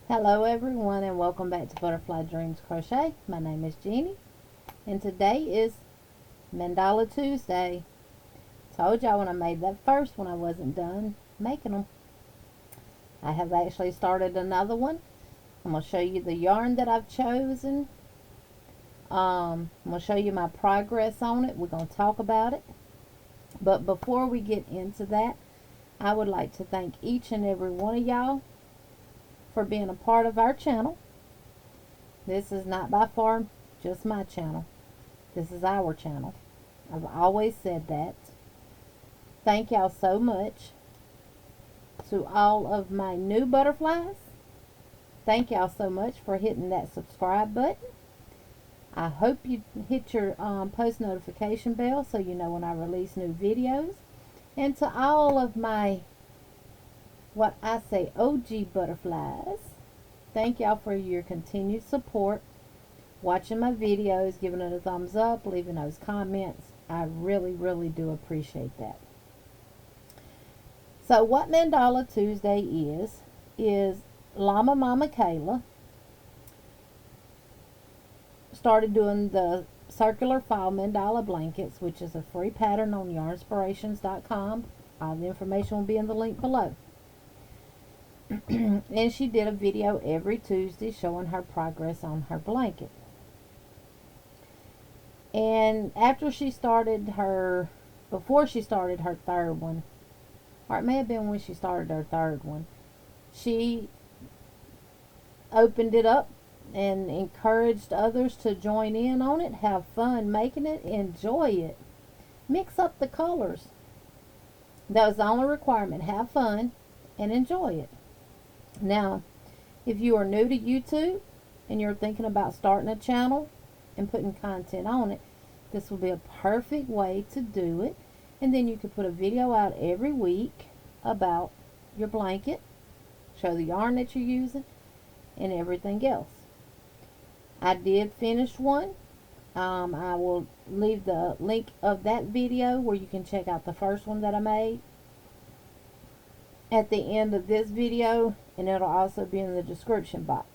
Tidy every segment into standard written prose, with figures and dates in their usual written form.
Hello everyone and welcome back to Butterfly Dreams Crochet. My name is Jeannie and today is Mandala Tuesday. Told y'all when I made that first one I wasn't done making them. I have actually started another one. I'm going to show you the yarn that I've chosen. I'm going to show you my progress on it. We're going to talk about it. But before we get into that, I would like to thank each and every one of y'all for being a part of our channel. This is not by far just my channel. This is our channel. I've always said that. Thank y'all so much. To all of my new butterflies, thank y'all so much for hitting that subscribe button. I hope you hit your post notification bell so you know when I release new videos. And to all of my what I say OG butterflies, thank y'all for your continued support, watching my videos, giving it a thumbs up, leaving those comments. I really do appreciate that. So what Mandala Tuesday is Llama Mama Kayla started doing the Circular Fall Mandala Blankets, which is a free pattern on yarnspirations.com. All the information will be in the link below. And she did a video every Tuesday showing her progress on her blanket. And after she started her, before she started her third one, or it may have been when she started her third one, she opened it up and encouraged others to join in on it, have fun making it, enjoy it, mix up the colors. That was the only requirement. Have fun and enjoy it. Now, if you are new to YouTube and you're thinking about starting a channel and putting content on it, this will be a perfect way to do it. And then you could put a video out every week about your blanket, show the yarn that you're using, and everything else. I did finish one. I will leave the link of that video where you can check out the first one that I made at the end of this video, and it'll also be in the description box.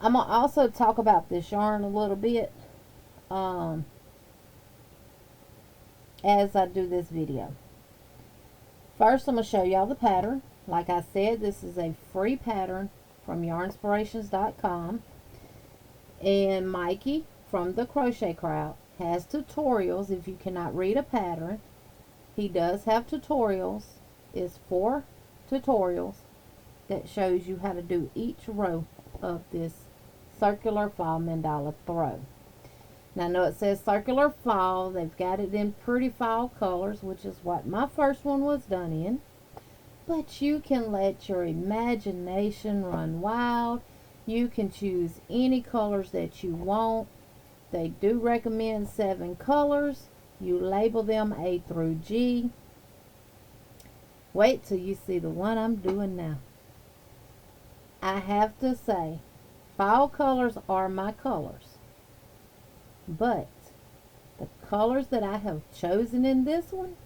I'm going to also talk about this yarn a little bit as I do this video. First, I'm going to show y'all the pattern. Like I said, this is a free pattern from yarnspirations.com, and Mikey from the Crochet Crowd has tutorials. If you cannot read a pattern, he does have tutorials. It's 4 tutorials that shows you how to do each row of this Circular Fall Mandala throw. Now I know it says Circular Fall. They've got it in pretty fall colors, which is what my first one was done in. But you can let your imagination run wild. You can choose any colors that you want. They do recommend 7 colors. You label them A through G. Wait till you see the one I'm doing now. I have to say, fall colors are my colors. But the colors that I have chosen in this one,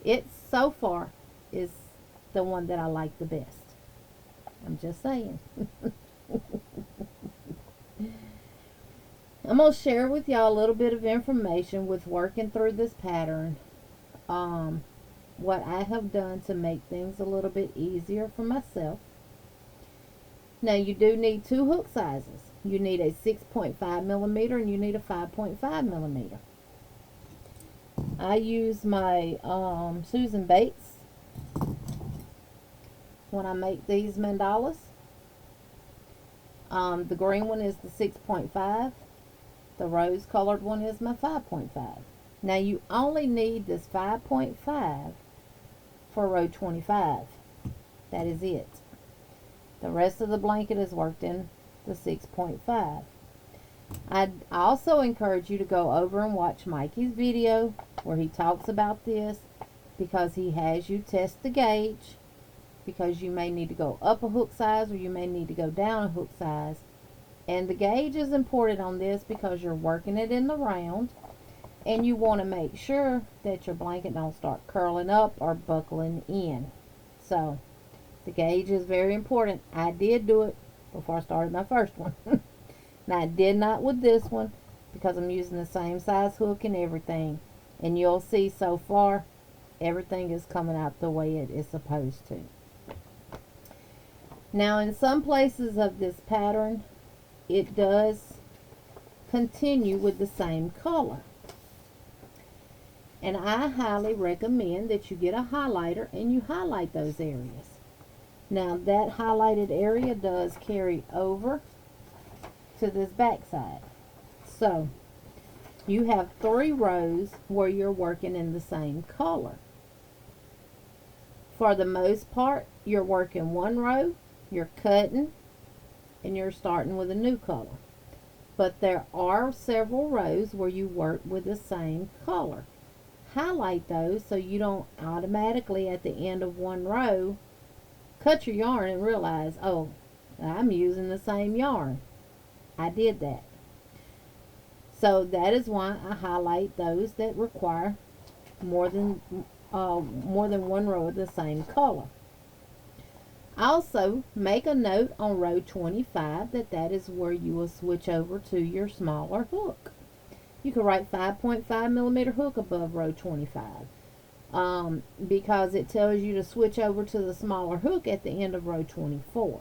it so far is the one that I like the best. I'm just saying. I'm going to share with y'all a little bit of information with working through this pattern. What I have done to make things a little bit easier for myself. Now you do need 2 hook sizes. You need a 6.5 millimeter and you need a 5.5 millimeter. I use my Susan Bates when I make these mandalas. The green one is the 6.5. The rose colored one is my 5.5. Now you only need this 5.5 for row 25. That is it. The rest of the blanket is worked in the 6.5. I'd also encourage you to go over and watch Mikey's video where he talks about this, because he has you test the gauge, because you may need to go up a hook size or you may need to go down a hook size. And the gauge is important on this because you're working it in the round and you want to make sure that your blanket don't start curling up or buckling in. So the gauge is very important. I did do it before I started my first one. Now I did not with this one because I'm using the same size hook and everything. And you'll see so far everything is coming out the way it is supposed to. Now in some places of this pattern it does continue with the same color. And I highly recommend that you get a highlighter and you highlight those areas. Now that highlighted area does carry over to this back side. So you have 3 rows where you're working in the same color. For the most part, you're working 1 row, you're cutting, and you're starting with a new color. But there are several rows where you work with the same color. Highlight those so you don't automatically at the end of 1 row cut your yarn and realize, oh, I'm using the same yarn. I did that. So that is why I highlight those that require more than 1 row of the same color. Also, make a note on row 25 that is where you will switch over to your smaller hook. You can write 5.5 millimeter hook above row 25 because it tells you to switch over to the smaller hook at the end of row 24.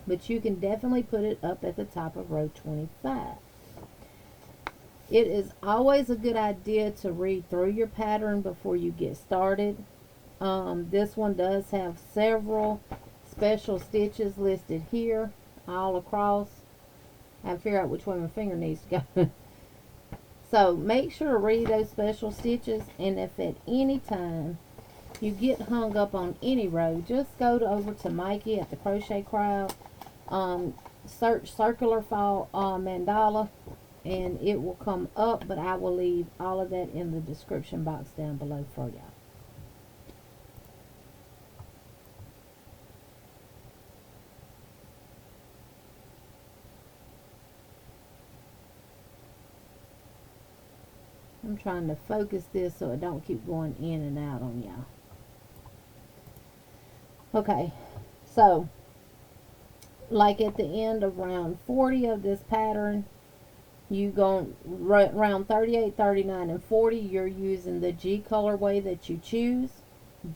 But you can definitely put it up at the top of row 25. It is always a good idea to read through your pattern before you get started. This one does have several special stitches listed here all across. I have to figure out which way my finger needs to go. So make sure to read those special stitches, and if at any time you get hung up on any row, just go over to Mikey at the Crochet Crowd, search Circular Fall Mandala, and it will come up, but I will leave all of that in the description box down below for y'all. I'm trying to focus this so it don't keep going in and out on y'all. Okay, so like at the end of round 40 of this pattern, you go round 38, 39, and 40, you're using the G colorway that you choose.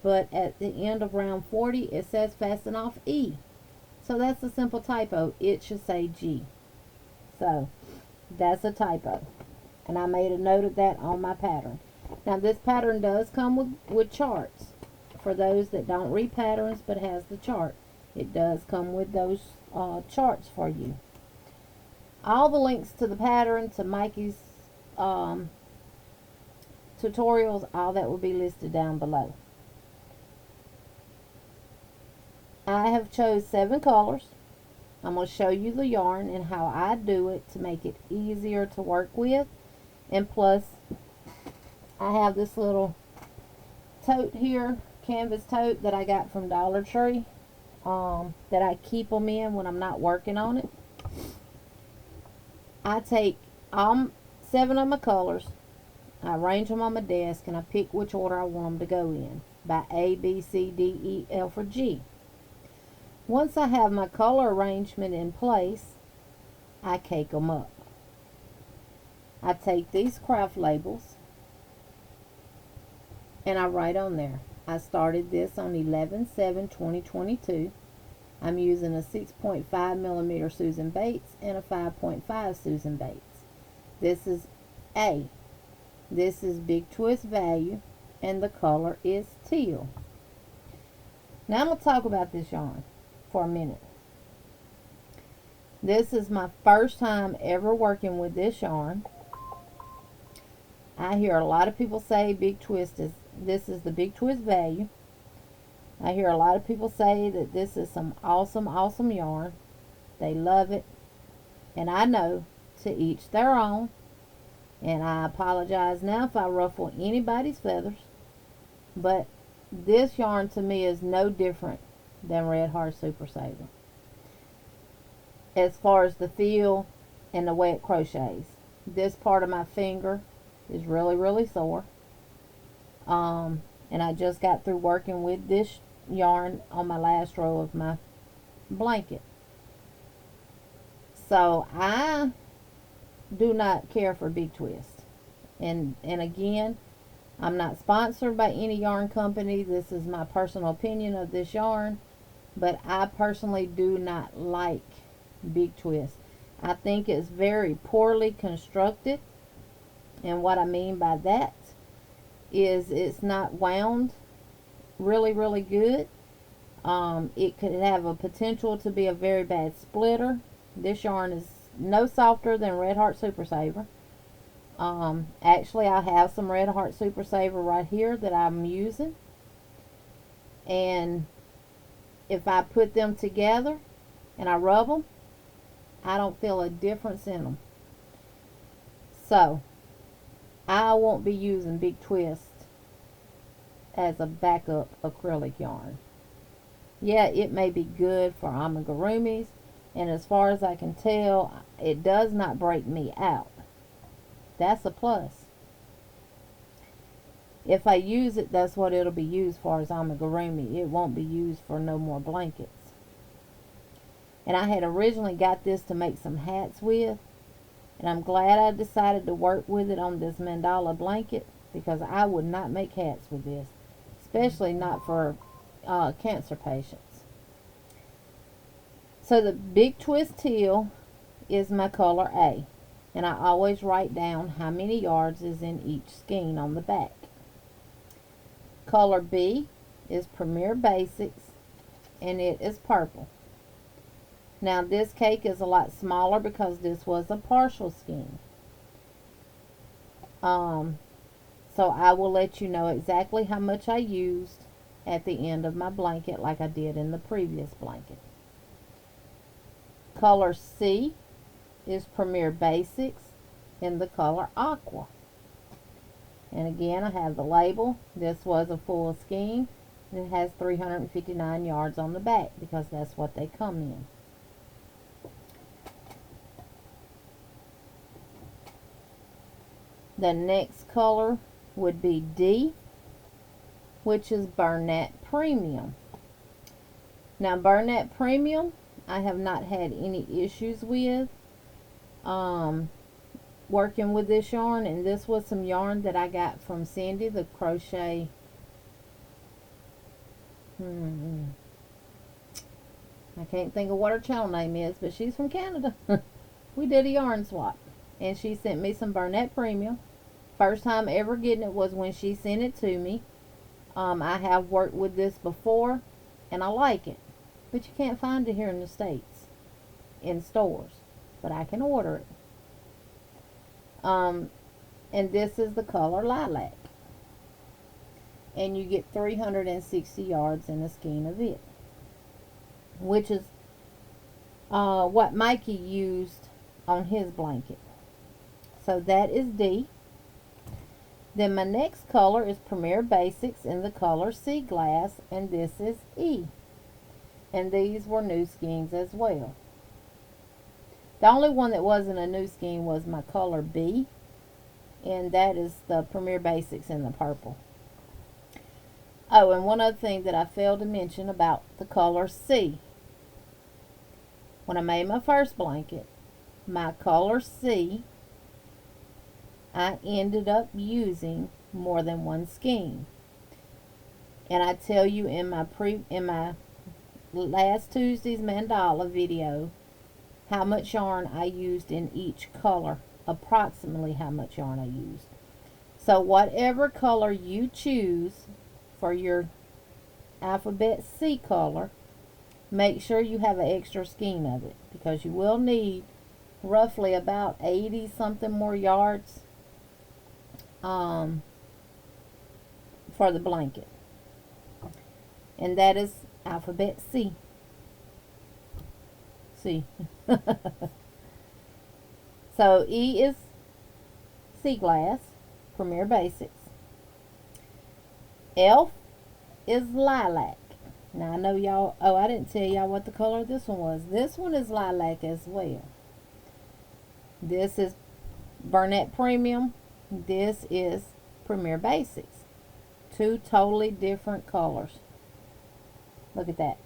But at the end of round 40, it says fasten off E. So that's a simple typo. It should say G. So that's a typo. And I made a note of that on my pattern. Now this pattern does come with charts. For those that don't read patterns but has the chart, it does come with those charts for you. All the links to the pattern, to Mikey's tutorials, all that will be listed down below. I have chose 7 colors. I'm going to show you the yarn and how I do it to make it easier to work with. And plus, I have this little tote here, canvas tote that I got from Dollar Tree, that I keep them in when I'm not working on it. I take all 7 of my colors, I arrange them on my desk, and I pick which order I want them to go in, by A, B, C, D, E, F, or G. Once I have my color arrangement in place, I cake them up. I take these craft labels and I write on there, I started this on 11/7/2022. I'm using a 6.5 millimeter Susan Bates and a 5.5 Susan Bates. This is A. This is Big Twist Value, and the color is teal. Now I'm going to talk about this yarn for a minute. This is my first time ever working with this yarn. I hear a lot of people say this is the Big Twist Value. I hear a lot of people say that this is some awesome yarn. They love it. And I know, to each their own. And I apologize now if I ruffle anybody's feathers. But this yarn to me is no different than Red Heart Super Saver, as far as the feel and the way it crochets. This part of my finger is really sore, and I just got through working with this yarn on my last row of my blanket. So I do not care for big twist. And again, I'm not sponsored by any yarn company. This is my personal opinion of this yarn. But I personally do not like big twist. I think it's very poorly constructed. And what I mean by that is it's not wound really, really good. It could have a potential to be a very bad splitter. This yarn is no softer than Red Heart Super Saver. Actually, I have some Red Heart Super Saver right here that I'm using. And if I put them together and I rub them, I don't feel a difference in them. So, I won't be using big twist as a backup acrylic yarn. Yeah, it may be good for amigurumis, and as far as I can tell, it does not break me out. That's a plus. If I use it, that's what it'll be used for, as amigurumi. It won't be used for no more blankets. And I had originally got this to make some hats with, and I'm glad I decided to work with it on this mandala blanket, because I would not make hats with this, especially not for cancer patients. So the big twist teal is my color A, and I always write down how many yards is in each skein on the back. Color B is Premier Basics, and it is purple. Now this cake is a lot smaller because this was a partial skein. So I will let you know exactly how much I used at the end of my blanket, like I did in the previous blanket. Color C is Premier Basics in the color Aqua. And again, I have the label. This was a full skein. It has 359 yards on the back because that's what they come in. The next color would be D, which is Burnett Premium. Now, Burnett Premium, I have not had any issues with working with this yarn, and this was some yarn that I got from Cindy, the crochet. I can't think of what her channel name is, but she's from Canada. We did a yarn swap, and she sent me some Burnett Premium. First time ever getting it was when she sent it to me. I have worked with this before, and I like it, but you can't find it here in the States in stores, but I can order it. And this is the color Lilac, and you get 360 yards in a skein of it, which is what Mikey used on his blanket. So that is D. Then my next color is Premier Basics in the color Sea Glass, and this is E. And these were new skeins as well. The only one that wasn't a new skein was my color B, and that is the Premier Basics in the purple. Oh, and one other thing that I failed to mention about the color C. When I made my first blanket, my color C, I ended up using more than one skein. And I tell you in my last Tuesday's mandala video how much yarn I used in each color, approximately how much yarn I used. So whatever color you choose for your alphabet C color, make sure you have an extra skein of it, because you will need roughly about 80 something more yards for the blanket, and that is alphabet C. So E is Sea Glass, Premier Basics. F is Lilac. Now I know y'all, oh, I didn't tell y'all what the color of this one was. This one is Lilac as well. This is Burnett Premium. This is Premier Basics. Two totally different colors. Look at that.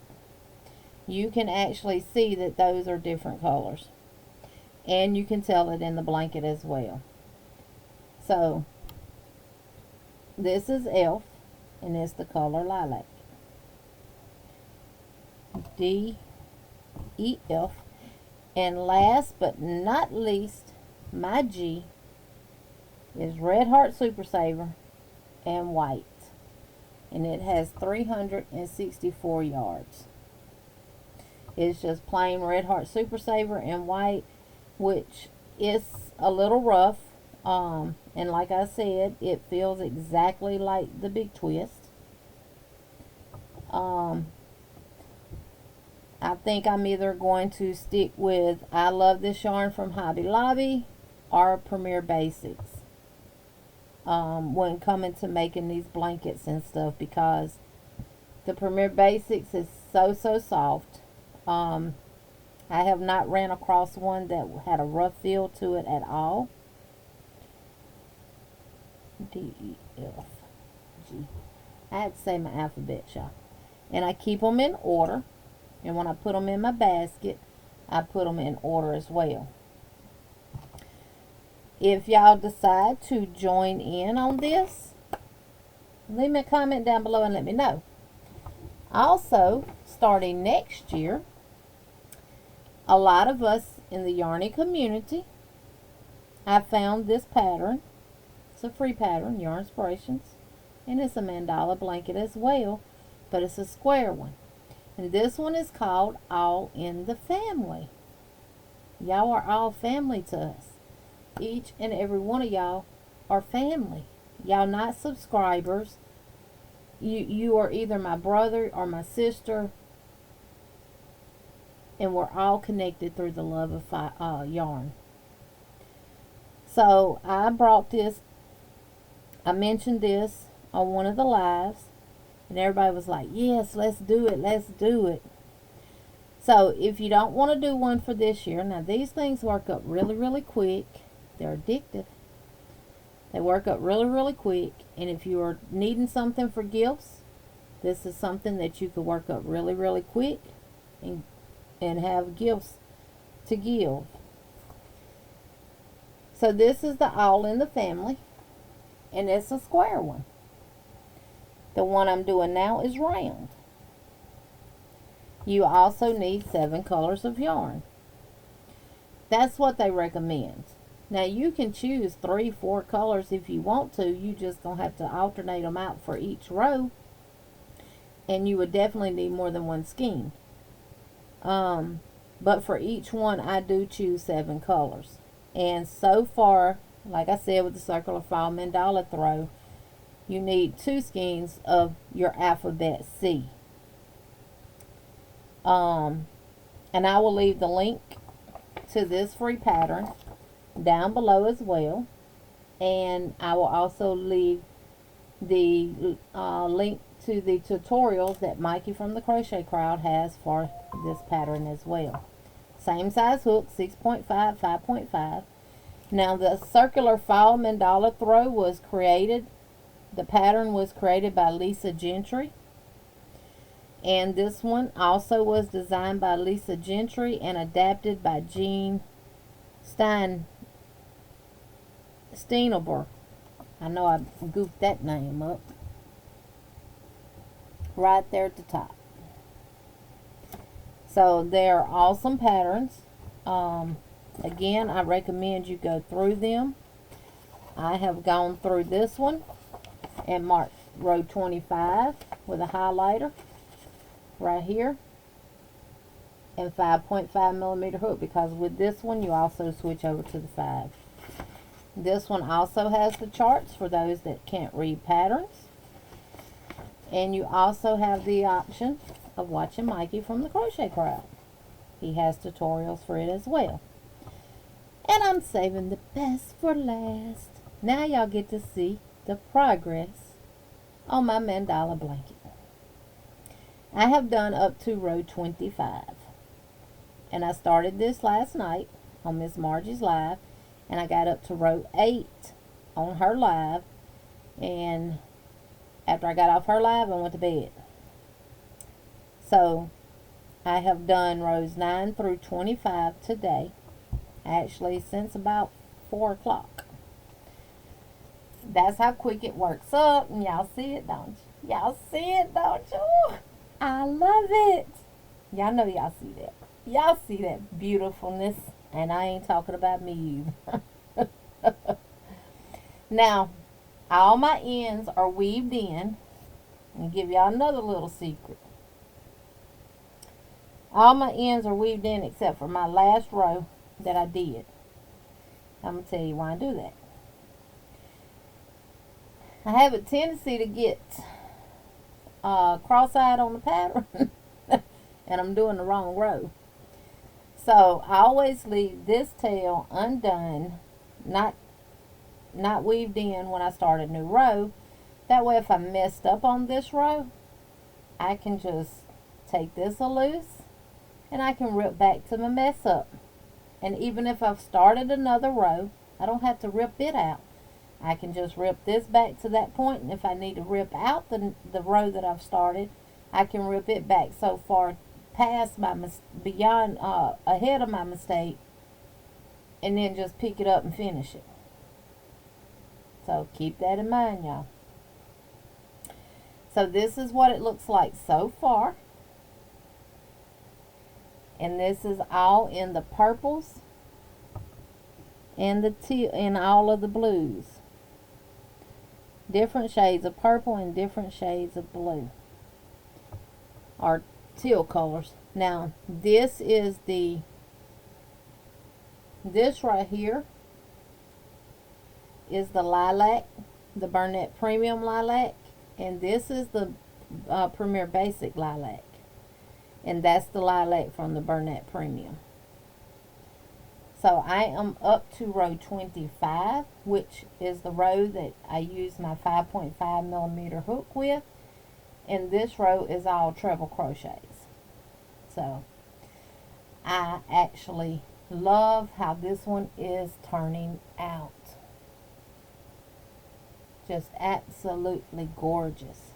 You can actually see that those are different colors. And you can tell it in the blanket as well. So, this is Elf, and it's the color lilac. D-E-F. And last but not least, my G is Red Heart Super Saver and white. And it has 364 yards. It's just plain Red Heart Super Saver and white, which is a little rough. And like I said, it feels exactly like the Big Twist. I think I'm either going to stick with I Love This Yarn from Hobby Lobby or Premier Basics when coming to making these blankets and stuff, because the Premier Basics is so soft. I have not ran across one that had a rough feel to it at all. D-E-F-G. I had to say my alphabet, y'all. And I keep them in order. And when I put them in my basket, I put them in order as well. If y'all decide to join in on this, leave me a comment down below and let me know. Also, starting next year, a lot of us in the Yarny community, I found this pattern. It's a free pattern, Yarn Inspirations. And it's a mandala blanket as well, but it's a square one. And this one is called All in the Family. Y'all are all family to us. Each and every one of y'all are family. Y'all not subscribers. You are either my brother or my sister. And we're all connected through the love of yarn. So I brought this. I mentioned this on one of the lives. And everybody was like, yes, let's do it. Let's do it. So if you don't want to do one for this year. Now these things work up really quick. They're addictive. They work up really quick. And if you are needing something for gifts, this is something that you could work up really quick. And have gifts to give. So this is the All in the Family. And it's a square one. The one I'm doing now is round. You also need 7 colors of yarn. That's what they recommend. Now you can choose 3-4 colors if you want to. You just gonna have to alternate them out for each row. And you would definitely need more than one skein. But for each one I do choose 7 colors. And so far, like I said with the Circular Fall Mandala throw, you need 2 skeins of your alphabet C. And I will leave the link to this free pattern down below as well. And I will also leave the link to the tutorials that Mikey from the Crochet Crowd has for this pattern as well. Same size hook, 6.5, 5.5. Now the Circular Fall Mandala throw was created. The pattern was created by Lisa Gentry. And this one also was designed by Lisa Gentry and adapted by Jeannie Steinberg. I know I goofed that name up. Right there at the top. So they're awesome patterns. Again, I recommend you go through them. I have gone through this one and marked row 25 with a highlighter right here and 5.5 millimeter hook, because with this one you also switch over to the 5. This one also has the charts for those that can't read patterns, and you also have the option of watching Mikey from the Crochet Crowd. He has tutorials for it as well. And I'm saving the best for last. Now y'all get to see the progress on my mandala blanket. I have done up to row 25. And I started this last night on Miss Margie's live. And I got up to row 8 on her live. And after I got off her live, I went to bed. So I have done rows 9 through 25 today, actually since about 4 o'clock. That's how quick it works up, and y'all see it, don't you? Y'all see it, don't you? I love it. Y'all know y'all see that. Y'all see that beautifulness, and I ain't talking about me either. Now, all my ends are weaved in. I'll give y'all another little secret. All my ends are weaved in except for my last row that I did. I'm going to tell you why I do that. I have a tendency to get cross-eyed on the pattern, and I'm doing the wrong row. So I always leave this tail undone, not weaved in when I start a new row. That way, if I messed up on this row, I can just take this loose and I can rip back to my mess up. And even if I've started another row, I don't have to rip it out. I can just rip this back to that point, and if I need to rip out the row that I've started, I can rip it back so far past my beyond ahead of my mistake, and then just pick it up and finish it. So keep that in mind, y'all. So this is what it looks like so far. And this is all in the purples and the teal and all of the blues. Different shades of purple and different shades of blue. Or teal colors. Now, this right here is the lilac, the Burnett Premium Lilac. And this is the Premier Basic Lilac. And that's the lilac from the Burnett Premium. So I am up to row 25, which is the row that I use my 5.5 millimeter hook with. And this row is all treble crochets. So I actually love how this one is turning out. Just absolutely gorgeous.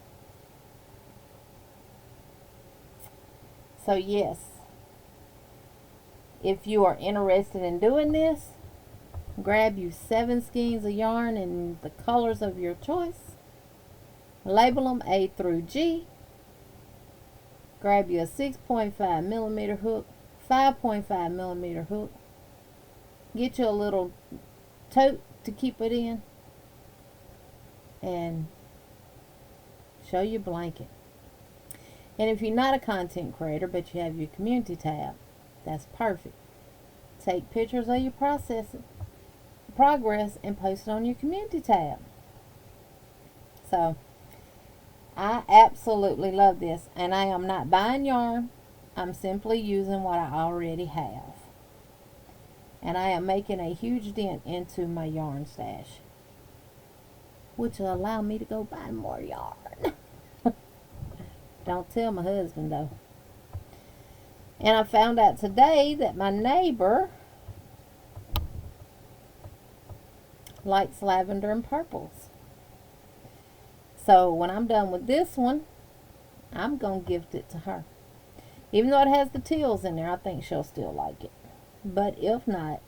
So yes, if you are interested in doing this, grab you 7 skeins of yarn in the colors of your choice. Label them A through G. Grab you a 6.5 millimeter hook, 5.5 millimeter hook. Get you a little tote to keep it in. And show your blanket. And if you're not a content creator, but you have your community tab, that's perfect. Take pictures of your progress and post it on your community tab. So, I absolutely love this. And I am not buying yarn. I'm simply using what I already have. And I am making a huge dent into my yarn stash, which will allow me to go buy more yarn. Don't tell my husband, though. And I found out today that my neighbor likes lavender and purples. So when I'm done with this one, I'm going to gift it to her. Even though it has the teals in there, I think she'll still like it. But if not,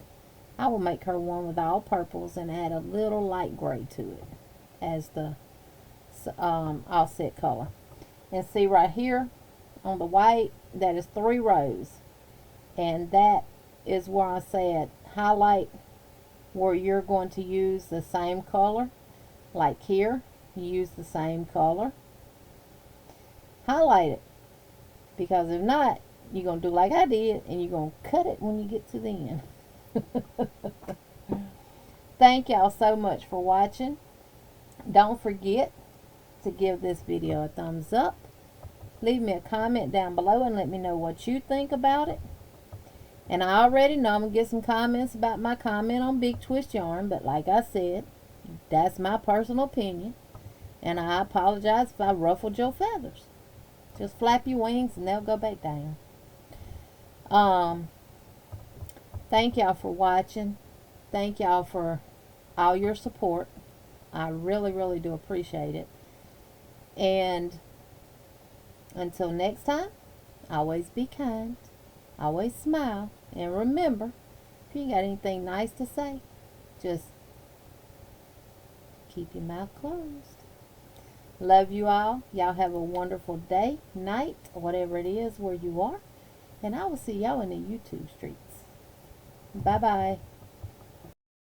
I will make her one with all purples and add a little light gray to it as the offset color. And see right here on the white, that is 3 rows. And that is where I said highlight where you're going to use the same color. Like here, you use the same color. Highlight it. Because if not, you're going to do like I did and you're going to cut it when you get to the end. Thank y'all so much for watching. Don't forget to give this video a thumbs up. Leave me a comment down below and let me know what you think about it. And I already know I'm going to get some comments about my comment on Big Twist Yarn. But like I said, that's my personal opinion. And I apologize if I ruffled your feathers. Just flap your wings and they'll go back down. Thank y'all for watching. Thank y'all for all your support. I really, really do appreciate it. And until next time, always be kind, always smile, and remember, if you ain't got anything nice to say, just keep your mouth closed. Love you all. Y'all have a wonderful day, night, whatever it is where you are. And I will see y'all in the YouTube streets. Bye-bye.